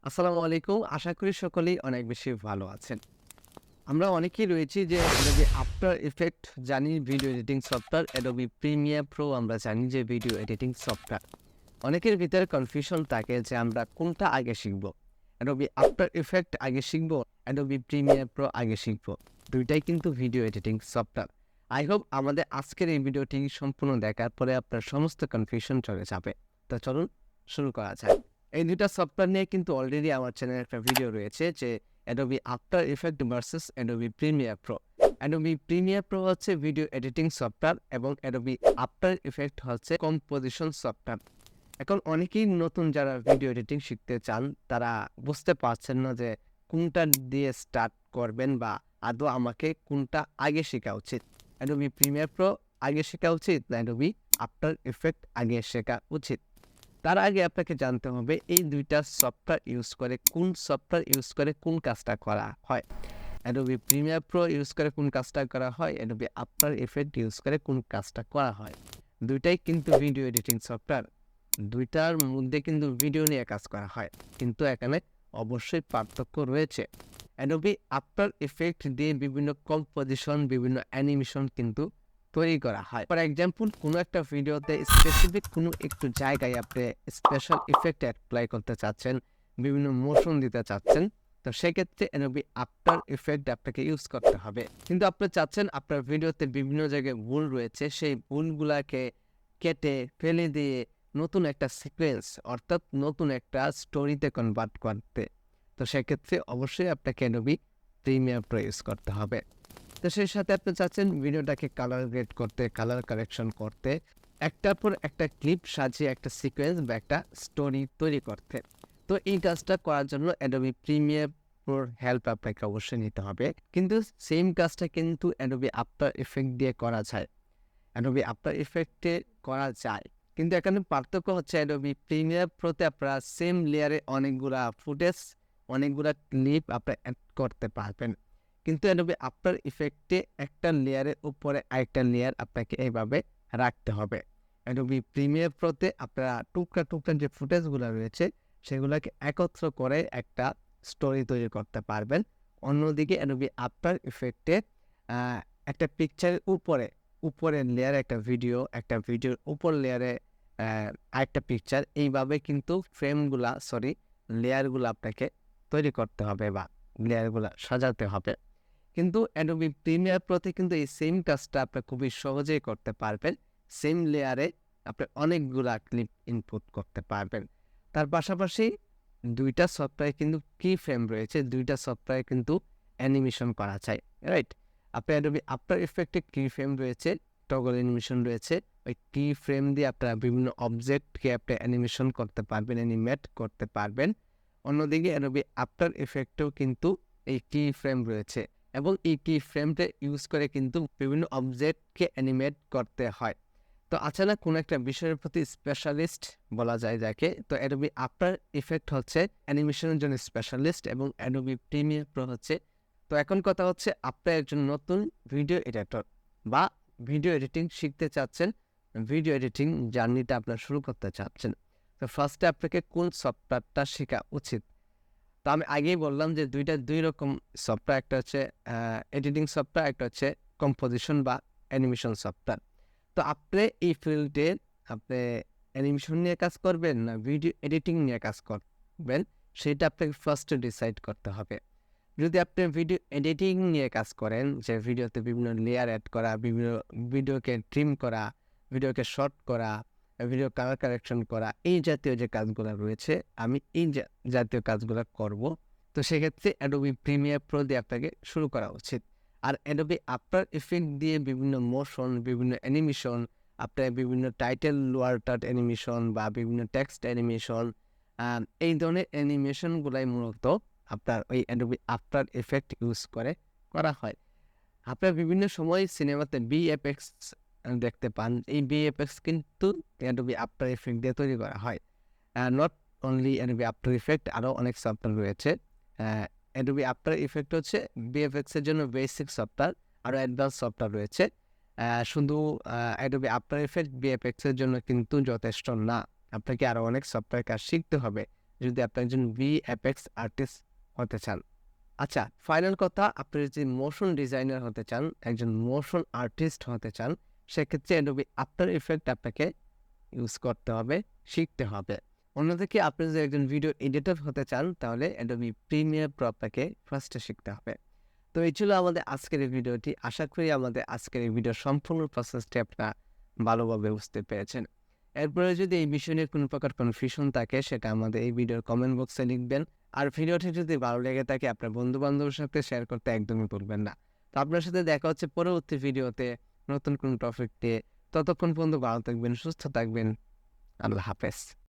আসসালামু আলাইকুম। আশা করি সকলেই অনেক বেশি ভালো আছেন। আমরা অনেকেই রয়েছি যে Adobe After Effects জানি video editing software, Adobe Premiere Pro আমরা জানি যে ভিডিও এডিটিং সফটওয়্যার। অনেকের ভিতরে কনফিউশন থাকে যে আমরা কোনটা আগে শিখব। Adobe After Effects আগে শিখব, Adobe Premiere Pro আগে শিখব। দুইটাই কিন্তু video editing software. I hope আমাদের আজকের এই ভিডিওটি সম্পূর্ণ দেখার পরে আপনার সমস্ত কনফিউশন চলে যাবে। তো চলুন শুরু করা যাক। এই ২ টা সফটওয়্যার নিয়ে কিন্তু অলরেডি আমার চ্যানেলে একটা ভিডিও রয়েছে যে Adobe After Effects versus Adobe Premiere Pro। Adobe Premiere Pro হচ্ছে ভিডিও এডিটিং সফটওয়্যার এবং Adobe After Effects হচ্ছে কম্পোজিশন সফটওয়্যার। এখন অনেকেই নতুন যারা ভিডিও এডিটিং শিখতে চান তারা বুঝতে পারছেন না যে কোনটা দিয়ে স্টার্ট করবেন বা আদৌ আমাকে কোনটা আগে শেখা উচিত। Adobe Premiere Pro আগে শেখা উচিত না Adobe After Effects আগে শেখা উচিত? তার আগে আপনাকে জানতে হবে এই ২ টা সফটওয়্যার ইউজ করে কোন সফটওয়্যার ইউজ করে কোন কাজটা করা হয়। Adobe Premiere Pro ইউজ করে কোন কাজটা করা হয়, Adobe After Effects ইউজ করে কোন কাজটা করা হয়। ২ টাই কিন্তু ভিডিও এডিটিং সফটওয়্যার। ২ টার মধ্যে কিন্তু ভিডিও নিয়ে কাজ করা হয়। কিন্তু এখানে অবশ্যই পার্থক্য রয়েছে। Adobe After Effects দিয়ে বিভিন্ন কম্পোজিশন, বিভিন্ন অ্যানিমেশন কিন্তু তৈরি করা হয়। ফর এক্সাম্পল কোনো একটা ভিডিওতে স্পেসিফিক কোনো একটু জায়গায় আপনি স্পেশাল ইফেক্ট এপ্লাই করতে চাচ্ছেন, বিভিন্ন মোশন দিতে চাচ্ছেন, তো সেক্ষেত্রে Adobe After Effects আপনাকে ইউজ করতে হবে। কিন্তু আপনি চাচ্ছেন আপনার ভিডিওতে বিভিন্ন জায়গায় ভুল রয়েছে, সেই ভুলগুলাকে কেটে ফেলে দিয়ে নতুন একটা সিকোয়েন্স অর্থাৎ নতুন একটা স্টোরিতে কনভার্ট করতে। তো সেক্ষেত্রে অবশ্যই আপনাকে Adobe Premiere Pro ইউজ করতে হবে। তো সেই সাথে আপনি চাচ্ছেন ভিডিওটাকে কালার গ্রেড করতে, কালার কারেকশন করতে, একটার পর একটা ক্লিপ সাজিয়ে একটা সিকোয়েন্স বা একটা স্টোরি তৈরি করতে। তো এই কাজটা করার জন্য Adobe Premiere Proর হেল্প আপনাকে অবশ্যই নিতে হবে। কিন্তু সেম কাজটা কিন্তু Adobe After Effects দিয়ে করা যায়। Adobe After Effects এ করা যায়। কিন্তু এখানে পার্থক্য হচ্ছে Adobe Premiere Proতে আপনারা সেম লেয়ারে অনেকগুলা ফুটেজ, অনেকগুলা ক্লিপ আপনারা এড করতে পারবেন। কিন্তু Adobe After Effects এ একটা লেয়ারের উপরে আরেকটা লেয়ার আপনাকে এভাবে রাখতে হবে। Adobe Premiere Proতে আপনারা টুকরা, টুকরা যে ফুটেজগুলা রয়েছে সেগুলাকে একত্র করে একটা স্টোরি তৈরি করতে পারবেন। অন্যদিকে Adobe After Effects এ আ একটা পিকচারের উপরের লেয়ারে একটা ভিডিও, একটা ভিডিওর উপর লেয়ারে আরেকটা পিকচার, এইভাবে কিন্তু লেয়ারগুলা আপনাকে তৈরি করতে হবে বা লেয়ারগুলা সাজাতে হবে। কিন্তু Adobe Premiere Proতে কিন্তু এই সেম কাজটা আপনি খুবই সহজেই করতে পারবেন। সেম লেয়ারে আপনি অনেকগুলা ক্লিপ ইনপুট করতে পারবেন। তার পাশাপাশি ২ টা সফটওয়্যারে কিন্তু কি ফ্রেম রয়েছে, ২ টা সফটওয়্যারে কিন্তু অ্যানিমেশন করা যায়, রাইট? আপনি Adobe After Effects এ কি ফ্রেম রয়েছে, টগল অ্যানিমেশন রয়েছে। ওই কি ফ্রেম দিয়ে আপনারা বিভিন্ন অবজেক্টকে আপনি অ্যানিমেশন করতে পারবেন, অ্যানিমেট করতে পারবেন। অন্যদিকে Adobe After Effects এও কিন্তু এই কি ফ্রেম রয়েছে এবং এই কি ফ্রেমটা ইউজ করে কিন্তু বিভিন্ন অবজেক্টকে অ্যানিমেট করতে হয়। তো আচানক কোনো একটা বিষয়ের প্রতি স্পেশালিস্ট বলা যায় যাকে, তো Adobe After Effects হচ্ছে অ্যানিমেশনের জন্য স্পেশালিস্ট এবং Adobe Premiere Pro হচ্ছে। তো এখন কথা হচ্ছে আপনি একজন নতুন ভিডিও এডিটর বা ভিডিও এডিটিং শিখতে চাচ্ছেন, ভিডিও এডিটিং জার্নিটা আপনার শুরু করতে চাচ্ছেন। তো ফার্স্টে আপনাকে কোন সফটওয়্যারটা শেখা উচিত? তো আমি আগেই বললাম যে ২ রকম সফটওয়্যার, একটা হচ্ছে এডিটিং সফটওয়্যার, একটা হচ্ছে কম্পোজিশন বা অ্যানিমেশন সফটওয়্যার। তো আপনি এই ফিল্ডে আপনি অ্যানিমেশন নিয়ে কাজ করবেন না ভিডিও এডিটিং নিয়ে কাজ করবেন, সেটা আপনাকে ফার্স্টে ডিসাইড করতে হবে। যদি আপনি ভিডিও এডিটিং নিয়ে কাজ করেন, যে ভিডিওতে বিভিন্ন লেয়ার এড করা, বিভিন্ন ভিডিওকে ট্রিম করা, ভিডিওকে শর্ট করা, ভিডিও কালার কারেকশন করা, এই জাতীয় যে কাজগুলা রয়েছে, আমি এই জাতীয় কাজগুলা করব। তো সেক্ষেত্রে Adobe Premiere Pro দিয়ে আপনাকে শুরু করা উচিত। আর Adobe After Effects দিয়ে বিভিন্ন মোশন, বিভিন্ন অ্যানিমেশন, আপনার বিভিন্ন টাইটেল ওয়ার্টার অ্যানিমেশন বা বিভিন্ন টেক্সট অ্যানিমেশন, এই ধরনের অ্যানিমেশনগুলাই মূলত আপনার ওই Adobe After Effects ইউজ করে করা হয়। আপনার বিভিন্ন সময় সিনেমাতে VFX দেখতে পান। এই VFX কিন্তু Adobe After Effects দিয়ে তৈরি করা হয়। Not only Adobe After Effects, আরও অনেক সফটওয়্যার রয়েছে। অ্যা Adobe After Effects হচ্ছে VFX এর জন্য বেসিক সফটওয়্যার, আরও অ্যাডভান্স সফটওয়্যার রয়েছে। শুধু Adobe After Effects VFX এর জন্য কিন্তু যথেষ্ট না। আপনাকে আরও অনেক সফটওয়্যার কাজ শিখতে হবে। যদি আপনি একজন ভিএফএক্স আর্টিস্ট হতে চান। আচ্ছা, ফাইনাল কথা, আপনি যদি মোশন ডিজাইনার হতে চান, একজন মোশন আর্টিস্ট হতে চান, সেক্ষেত্রে অ্যাডোবি আফটার ইফেক্ট আপনাকে ইউজ করতে হবে, শিখতে হবে। অন্যদিকে আপনি যদি একজন ভিডিও এডিটর হতে চান, তাহলে অ্যাডোবি প্রিমিয়ার প্রো আপনাকে ফার্স্টে শিখতে হবে। তো এই ছিল আমাদের আজকের এই ভিডিওটি। আশা করি আমাদের আজকের এই ভিডিওর সম্পূর্ণ প্রসেসটি আপনারা ভালোভাবে বুঝতে পেরেছেন। এরপরে যদি এই বিষয় নিয়ে কোনো প্রকার কনফিউশন থাকে, সেটা আমাদের এই ভিডিওর কমেন্ট বক্সে লিখবেন। আর ভিডিওটি যদি ভালো লেগে থাকে, আপনার বন্ধু-বান্ধবের সাথে শেয়ার করতে একদমই ভুলবেন না। তো আপনার সাথে দেখা হচ্ছে পরবর্তী ভিডিওতে নতুন কোনো টপিক নিয়ে। ততক্ষণ পর্যন্ত ভালো থাকবেন, সুস্থ থাকবেন। আল্লাহ হাফেজ।